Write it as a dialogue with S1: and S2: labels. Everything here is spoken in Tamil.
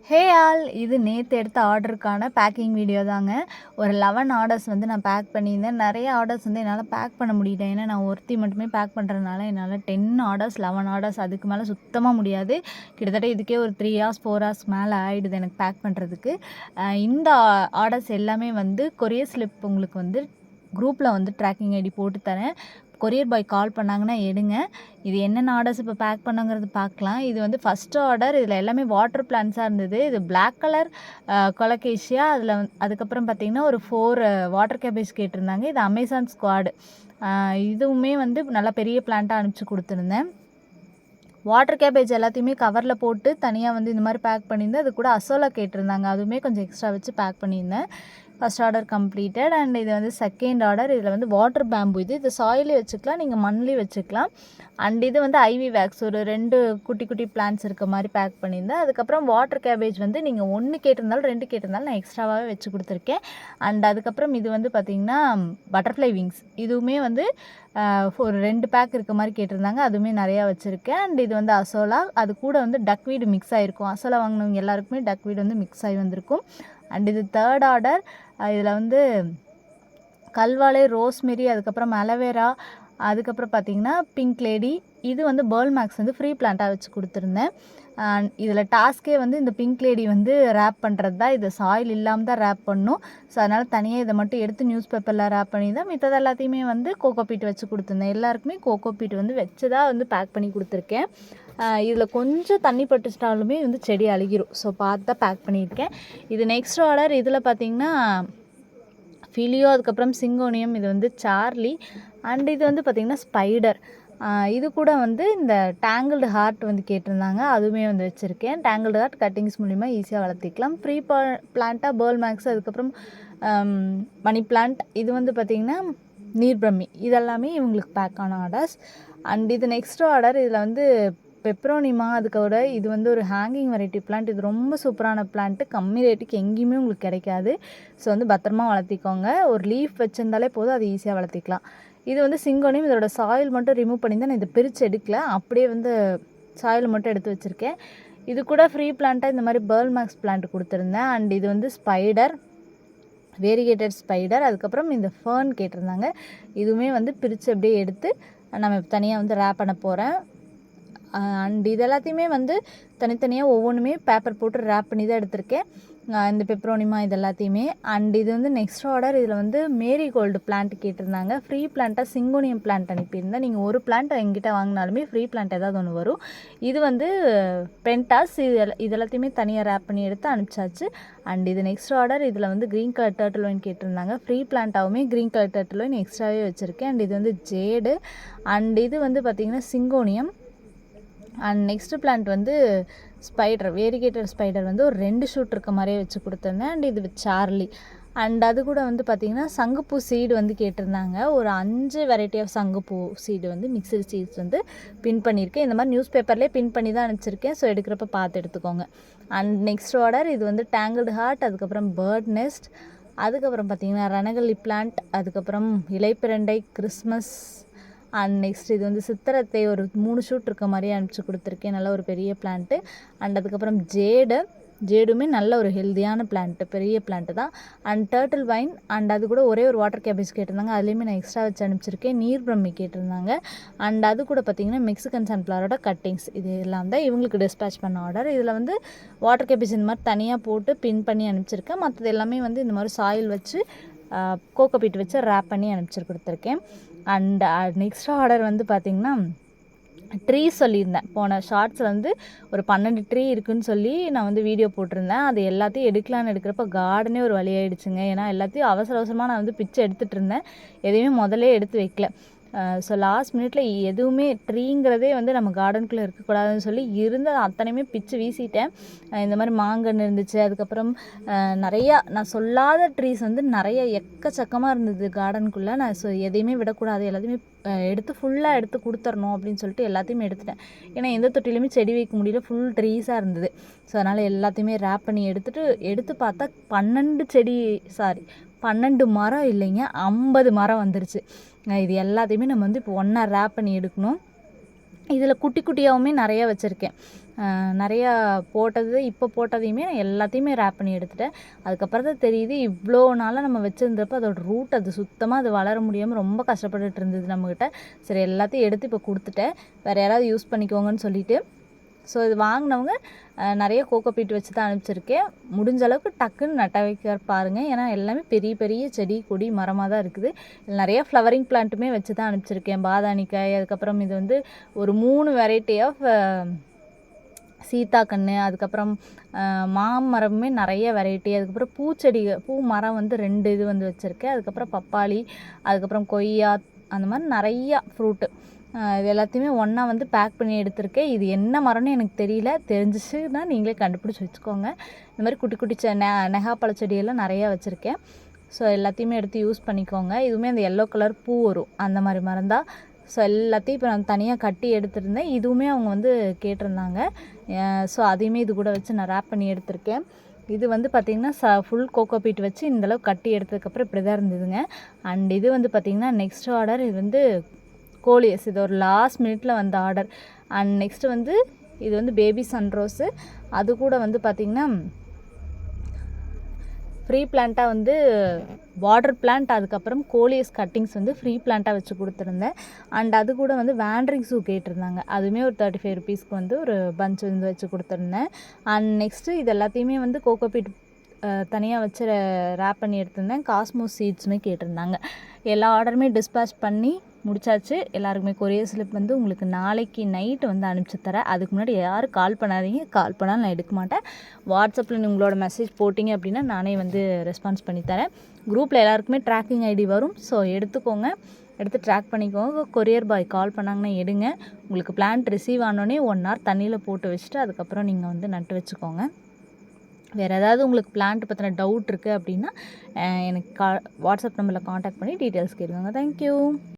S1: ஹே ஆல், இது நேற்று எடுத்த ஆர்டருக்கான பேக்கிங் வீடியோ தாங்க. ஒரு 11 ஆர்டர்ஸ் வந்து நான் பேக் பண்ணியிருந்தேன். நிறைய ஆர்டர்ஸ் வந்து என்னால் பேக் பண்ண முடியல. ஏன்னா நான் ஒருத்தி மட்டுமே பேக் பண்ணுறதுனால என்னால் 10 ஆர்டர்ஸ் 11 ஆர்டர்ஸ் அதுக்கு மேலே சுத்தமாக முடியாது. கிட்டத்தட்ட இதுக்கே ஒரு 3 ஹார்ஸ் 4 ஹார்ஸ் மேலே ஆகிடுது எனக்கு பேக் பண்ணுறதுக்கு. இந்த ஆர்டர்ஸ் எல்லாமே வந்து கொரியர் ஸ்லிப் உங்களுக்கு வந்து குரூப்பில் வந்து ட்ராக்கிங் ஐடி போட்டு தரேன். கொரியர் பாய் கால் பண்ணாங்கன்னா எடுங்க. இது என்னென்ன ஆர்டர்ஸ் இப்போ பேக் பண்ணுங்கிறது பார்க்கலாம். இது வந்து ஃபஸ்ட்டு ஆர்டர். இதில் எல்லாமே வாட்டர் பிளான்ட்ஸாக இருந்தது. இது பிளாக் கலர் கொலகேஷியா. அதில் அதுக்கப்புறம் பார்த்திங்கன்னா ஒரு 4 வாட்டர் கேபேஜ் கேட்டிருந்தாங்க. இது அமேசான் ஸ்குவாடு. இதுவுமே வந்து நல்லா பெரிய பிளான்ட்டாக அனுப்பிச்சி கொடுத்துருந்தேன். வாட்டர் கேபேஜ் எல்லாத்தையுமே கவரில் போட்டு தனியாக வந்து இந்த மாதிரி பேக் பண்ணியிருந்தேன். அது கூட அசோலா கேட்டிருந்தாங்க. அதுவுமே கொஞ்சம் எக்ஸ்ட்ரா வச்சு பேக் பண்ணியிருந்தேன். First order completed. அண்ட் இது வந்து செகண்ட் ஆர்டர். இதில் வந்து வாட்டர் பேம்பு. இது சாயிலே வச்சுக்கலாம், நீங்கள் மண்லேயும் வச்சுக்கலாம். அண்ட் இது வந்து ஐவி வேக்ஸ் ஒரு 2 குட்டி குட்டி பிளான்ட்ஸ் இருக்க மாதிரி பேக் பண்ணியிருந்தேன். அதுக்கப்புறம் வாட்டர் கேபேஜ் வந்து நீங்கள் 1 கேட்டிருந்தாலும் 2 கேட்டிருந்தாலும் நான் எக்ஸ்ட்ராவாகவே வச்சு கொடுத்துருக்கேன். அண்ட் அதுக்கப்புறம் இது வந்து பார்த்திங்கன்னா பட்டர்ஃப்ளை விங்ஸ். இதுவுமே வந்து ஒரு 2 பேக் இருக்க மாதிரி கேட்டிருந்தாங்க. அதுவுமே நிறையா வச்சுருக்கேன். அண்ட் இது வந்து அசோலா. அது கூட வந்து டக் வீடு மிக்ஸ் ஆகிருக்கும். அசோலா வாங்கினவங்க எல்லாருக்குமே டக் வீடு வந்து மிக்ஸ் ஆகி வந்திருக்கும். அண்ட் இது தேர்ட் ஆர்டர். இதில் வந்து கல்வாழை, ரோஸ்மெரி, அதுக்கப்புறம் அலோவேரா, அதுக்கப்புறம் பார்த்திங்கன்னா பிங்க் லேடி. இது வந்து பேர்ல் மேக்ஸ் வந்து ஃப்ரீ பிளான்ட்டாக வச்சு கொடுத்துருந்தேன். இதில் டாஸ்க்கே வந்து இந்த பிங்க் லேடி வந்து ரேப் பண்ணுறது தான். இது சாயில் இல்லாமல் தான் ரேப் பண்ணணும். ஸோ அதனால் தனியாக இதை மட்டும் எடுத்து நியூஸ் பேப்பரில் ரேப் பண்ணி தான் மித்தது எல்லாத்தையுமே வந்து கோகோபீட் வச்சு கொடுத்துருந்தேன். எல்லாருக்குமே கோகோபீட் வந்து வச்சு தான் வந்து பேக் பண்ணி கொடுத்துருக்கேன். இதில் கொஞ்சம் தண்ணி பட்டுச்சிட்டாலுமே வந்து செடி அழுகிரும். ஸோ பார்த்து தான் பேக் பண்ணியிருக்கேன். இது நெக்ஸ்ட் ஆர்டர். இதில் பார்த்திங்கன்னா ஃபிலியோ, அதுக்கப்புறம் சிங்கோனியம், இது வந்து சார்லி. அண்ட் இது வந்து பார்த்திங்கன்னா ஸ்பைடர். இது கூட வந்து இந்த டேங்கிள்டு ஹார்ட் வந்து கேட்டிருந்தாங்க. அதுவுமே வந்து வச்சுருக்கேன். டேங்கிள்டு ஹார்ட் கட்டிங்ஸ் மூலிமா ஈஸியாக வளர்த்திக்கலாம். ஃப்ரீ பிளான்ட்டாக பேர்ல் மேக்ஸ், அதுக்கப்புறம் மணி பிளான்ட். இது வந்து பார்த்திங்கன்னா நீர் பிரம்மி. இதெல்லாமே இவங்களுக்கு பேக்கான ஆர்டர்ஸ். அண்ட் இது நெக்ஸ்ட் ஆர்டர். இதில் வந்து பெப்ரோனிமா, அதுக்கோட இது வந்து ஒரு ஹேங்கிங் வெரைட்டி பிளான்ட். இது ரொம்ப சூப்பரான பிளான்ட்டு. கம்மி ரேட்டுக்கு எங்கேயுமே உங்களுக்கு கிடைக்காது. ஸோ வந்து பத்திரமா வளர்த்திக்கோங்க. ஒரு லீஃப் வச்சுருந்தாலே போதும், அது ஈஸியாக வளர்த்திக்கலாம். இது வந்து சிங்கோனியம். இதோட சாயில் மட்டும் ரிமூவ் பண்ணி தான் நான் இதை பிரித்து எடுக்கல. அப்படியே வந்து சாயில் மட்டும் எடுத்து வச்சுருக்கேன். இது கூட ஃப்ரீ பிளான்ட்டாக இந்த மாதிரி பேர்ல் மேக்ஸ் பிளான்ட் கொடுத்துருந்தேன். அண்ட் இது வந்து ஸ்பைடர், வேரிகேட்டட் ஸ்பைடர். அதுக்கப்புறம் இந்த ஃபர்ன் கேட்டிருந்தாங்க. இதுவுமே வந்து பிரித்து அப்படியே எடுத்து நம்ம தனியாக வந்து ரேப் பண்ண போகிறேன். அண்ட் இது எல்லாத்தையுமே வந்து தனித்தனியாக ஒவ்வொன்றுமே பேப்பர் போட்டு ரேப் பண்ணி தான் எடுத்திருக்கேன். இந்த பெப்ரோனிமா இது எல்லாத்தையுமே. அண்ட் இது வந்து நெக்ஸ்ட் ஆர்டர். இதில் வந்து மேரிகோல்டு பிளான்ட் கேட்டிருந்தாங்க. ஃப்ரீ பிளான்ட்டாக சிங்கோனியம் பிளான்ட் அனுப்பியிருந்தேன். நீங்கள் ஒரு பிளான்ட் எங்கிட்ட வாங்கினாலுமே ஃப்ரீ பிளான்ட் ஏதாவது ஒன்று வரும். இது வந்து பென்டாஸ். இது எல்லாத்தையுமே தனியாக ரேப் பண்ணி எடுத்து அனுப்பிச்சாச்சு. அண்ட் இது நெக்ஸ்ட் ஆர்டர். இதில் வந்து க்ரீன் கலர் டர்ட்டில் ஒயின் கேட்டிருந்தாங்க. ஃப்ரீ பிளான்ட்டாகவுமே க்ரீன் கலர் டர்ட்டில் ஒயின் எக்ஸ்ட்ராவே வச்சுருக்கேன். அண்ட் இது வந்து ஜேடு. அண்ட் இது வந்து பார்த்திங்கன்னா சிங்கோனியம். அண்ட் நெக்ஸ்ட்டு பிளான்ட் வந்து ஸ்பைடர், வேரிகேட்டட் ஸ்பைடர் வந்து ஒரு 2 ஷூட் இருக்க மாதிரியே வச்சு கொடுத்துருந்தேன். அண்ட் இது சார்லி. அண்ட் அது கூட வந்து பார்த்திங்கன்னா சங்குப்பூ சீடு வந்து கேட்டிருந்தாங்க. ஒரு 5 வெரைட்டி ஆஃப் சங்குப்பூ சீடு வந்து மிக்சடு சீட்ஸ் வந்து பின் பண்ணியிருக்கேன். இந்த மாதிரி நியூஸ் பேப்பர்லேயே பின் பண்ணி தான் அனுப்பிச்சிருக்கேன். ஸோ எடுக்கிறப்ப பார்த்து எடுத்துக்கோங்க. And next order. இது வந்து டேங்கிள்டு ஹார்ட், அதுக்கப்புறம் பேர்ட் நெஸ்ட், அதுக்கப்புறம் பார்த்திங்கன்னா ரணகல்லி பிளான்ட், அதுக்கப்புறம் இலைப்பிரண்டை, கிறிஸ்மஸ். அண்ட் நெக்ஸ்ட் இது வந்து சித்திரத்தை ஒரு 3 ஷூட் இருக்க மாதிரியே அனுப்பிச்சி கொடுத்துருக்கேன். நல்ல ஒரு பெரிய பிளான்ட்டு. அண்ட் அதுக்கப்புறம் ஜேடுமே நல்ல ஒரு ஹெல்த்தியான பிளான்ட்டு, பெரிய பிளான்ட்டு தான். And turtle wine. அண்ட் அது கூட ஒரே ஒரு வாட்டர் கேபேஜ் கேட்டிருந்தாங்க. அதுலேயுமே நான் எக்ஸ்ட்ரா வச்சு அனுப்பிச்சிருக்கேன். நீர் பிரம்மி கேட்டிருந்தாங்க. அண்ட் அது கூட பார்த்திங்கன்னா மெக்சிகன் சன்ஃப்ளவரோட கட்டிங்ஸ். இது எல்லாம் தான் இவங்களுக்கு டிஸ்பேச் பண்ண ஆர்டர். இதில் வந்து வாட்டர் கேபேஜ் இந்த மாதிரி தனியாக போட்டு பின் பண்ணி அனுப்பிச்சிருக்கேன். மற்றது எல்லாமே வந்து இந்த மாதிரி சாயில் வச்சு கோகோபீட் வச்சு ரேப் பண்ணி அனுப்பிச்சி கொடுத்துருக்கேன். அண்ட் நெக்ஸ்ட் ஆர்டர் வந்து பார்த்திங்கன்னா ட்ரீ சொல்லியிருந்தேன். போன ஷார்ட்ஸில் வந்து ஒரு 12 ட்ரீ இருக்குதுன்னு சொல்லி நான் வந்து வீடியோ போட்டிருந்தேன். அது எல்லாத்தையும் எடுக்கலான்னு எடுக்கிறப்ப கார்டனே ஒரு வழி ஆகிடுச்சுங்க. ஏன்னா எல்லாத்தையும் அவசர அவசரமாக நான் வந்து பிச்சை எடுத்துகிட்டு இருந்தேன். எதையுமே முதலே எடுத்து வைக்கல. ஸோ லாஸ்ட் மினிட்ல எதுவுமே ட்ரீங்கிறதே வந்து நம்ம கார்டனுக்குள்ளே இருக்கக்கூடாதுன்னு சொல்லி இருந்த அத்தனையுமே பிச்சு வீசிட்டேன். இந்த மாதிரி மாங்கன்று இருந்துச்சு. அதுக்கப்புறம் நிறையா நான் சொல்லாத ட்ரீஸ் வந்து நிறைய எக்கச்சக்கமாக இருந்தது கார்டனுக்குள்ளே. நான் எதையுமே விடக்கூடாது, எல்லாத்தையுமே எடுத்து ஃபுல்லாக எடுத்து கொடுத்துடணும் அப்படின்னு சொல்லிட்டு எல்லாத்தையுமே எடுத்துட்டேன். ஏன்னா எந்த தொட்டிலையுமே செடி வைக்க முடியல, ஃபுல் ட்ரீஸாக இருந்தது. ஸோ அதனால் எல்லாத்தையுமே ரேப் பண்ணி எடுத்து பார்த்தா 12 மரம் இல்லைங்க, 50 மரம் வந்துருச்சு. இது எல்லாத்தையுமே நம்ம வந்து இப்போ ஒன்றா ரேப் பண்ணி எடுக்கணும். இதில் குட்டி குட்டியாகவுமே நிறையா வச்சுருக்கேன். நிறையா போட்டது இப்போ போட்டதையுமே நான் எல்லாத்தையுமே ரேப் பண்ணி எடுத்துட்டேன். அதுக்கப்புறம் தான் தெரியுது இவ்வளோ நாளாக நம்ம வச்சுருந்தப்போ அதோட ரூட் அது சுத்தமாக அது வளர முடியாமல் ரொம்ப கஷ்டப்பட்டுட்டு இருந்தது நம்மக்கிட்ட. சரி எல்லாத்தையும் எடுத்து இப்போ கொடுத்துட்டேன், வேறு யாராவது யூஸ் பண்ணிக்கோங்கன்னு சொல்லிட்டு. ஸோ இது வாங்கினவங்க நிறைய கோகோபீட் வச்சு தான் அனுப்பிச்சிருக்கேன். முடிஞ்ச அளவுக்கு டக்குன்னு நட்ட வைக்க பாருங்கள். ஏன்னா எல்லாமே பெரிய பெரிய செடி கொடி மரமாக தான் இருக்குது. நிறைய ஃப்ளவரிங் பிளான்ட்டுமே வச்சு தான் அனுப்பிச்சிருக்கேன். பாதாணிக்காய், அதுக்கப்புறம் இது வந்து ஒரு 3 வெரைட்டி ஆஃப் சீத்தாக்கன்று, அதுக்கப்புறம் மாமரமே நிறைய வெரைட்டி, அதுக்கப்புறம் பூச்செடி பூ மரம் வந்து 2 இது வந்து வச்சுருக்கேன். அதுக்கப்புறம் பப்பாளி, அதுக்கப்புறம் கொய்யா, அந்த மாதிரி நிறையா ஃப்ரூட்டு இது எல்லாத்தையுமே ஒன்றா வந்து பேக் பண்ணி எடுத்திருக்கேன். இது என்ன மரம்னு எனக்கு தெரியல, தெரிஞ்சிச்சுன்னா நீங்களே கண்டுபிடிச்சி வச்சுக்கோங்க. இந்த மாதிரி குட்டி குட்டி நெகாப்பழ செடியெல்லாம் நிறையா வச்சுருக்கேன். ஸோ எல்லாத்தையுமே எடுத்து யூஸ் பண்ணிக்கோங்க. இதுவுமே அந்த எல்லோ கலர் பூ வரும் அந்த மாதிரி மரம் தான். ஸோ எல்லாத்தையும் இப்போ நான் தனியாக கட்டி எடுத்துருந்தேன். இதுவுமே அவங்க வந்து கேட்டிருந்தாங்க. ஸோ அதையுமே இது கூட வச்சு நான் ரேப் பண்ணி எடுத்திருக்கேன். இது வந்து பார்த்திங்கன்னா ஃபுல் கோகோபீட் வச்சு இந்தளவு கட்டி எடுத்ததுக்கப்புறம் இப்படி தான் இருந்ததுங்க. அண்ட் இது வந்து பார்த்திங்கன்னா நெக்ஸ்ட் ஆர்டர், இது வந்து கோலியஸ், இது ஒரு லாஸ்ட் மினிட்ல வந்த ஆர்டர். அண்ட் நெக்ஸ்ட்டு வந்து இது வந்து பேபி சன்ரோஸு, அது கூட வந்து பார்த்திங்கன்னா ஃப்ரீ பிளான்ட்டாக வந்து வாட்டர் பிளான்ட், அதுக்கப்புறம் கோலியஸ் கட்டிங்ஸ் வந்து ஃப்ரீ பிளான்ட்டாக வச்சு கொடுத்துருந்தேன். அண்ட் அது கூட வந்து வேண்ட்ரிங் ஷூ கேட்டிருந்தாங்க, அதுவுமே ஒரு 35 ருபீஸ்க்கு வந்து ஒரு பஞ்ச் வந்து வச்சு கொடுத்துருந்தேன். அண்ட் நெக்ஸ்ட்டு இது எல்லாத்தையுமே வந்து கோகோபீட் தனியாக வச்சு ரேப் பண்ணி எடுத்திருந்தேன். காஸ்மோஸ் சீட்ஸுமே கேட்டிருந்தாங்க. எல்லா ஆர்டருமே டிஸ்பேச் பண்ணி முடிச்சாச்சு. எல்லாருக்குமே கொரியர் ஸ்லிப் வந்து உங்களுக்கு நாளைக்கு நைட்டு வந்து அனுப்பிச்சி தரேன். அதுக்கு முன்னாடி யாரும் கால் பண்ணாதீங்க, கால் பண்ணாலும் நான் எடுக்க மாட்டேன். வாட்ஸ்அப்பில் உங்களோட மெசேஜ் போட்டிங்க அப்படின்னா நானே வந்து ரெஸ்பான்ஸ் பண்ணி தரேன். குரூப்பில் எல்லாருக்குமே ட்ராக்கிங் ஐடி வரும். ஸோ எடுத்துக்கோங்க, எடுத்து ட்ராக் பண்ணிக்கோங்க. கொரியர் பாய் கால் பண்ணாங்கன்னா எடுங்க. உங்களுக்கு பிளான்ட் ரிசீவ் ஆனோடனே 1 hour தண்ணியில் போட்டு வச்சுட்டு அதுக்கப்புறம் நீங்கள் வந்து நட்டு வச்சுக்கோங்க. வேறு ஏதாவது உங்களுக்கு பிளான்ட் பற்றின டவுட் இருக்குது அப்படின்னா எனக்கு வாட்ஸ்அப் நம்பரில் காண்டாக்ட் பண்ணி டீட்டெயில்ஸ் கேளுங்க. தேங்க்யூ.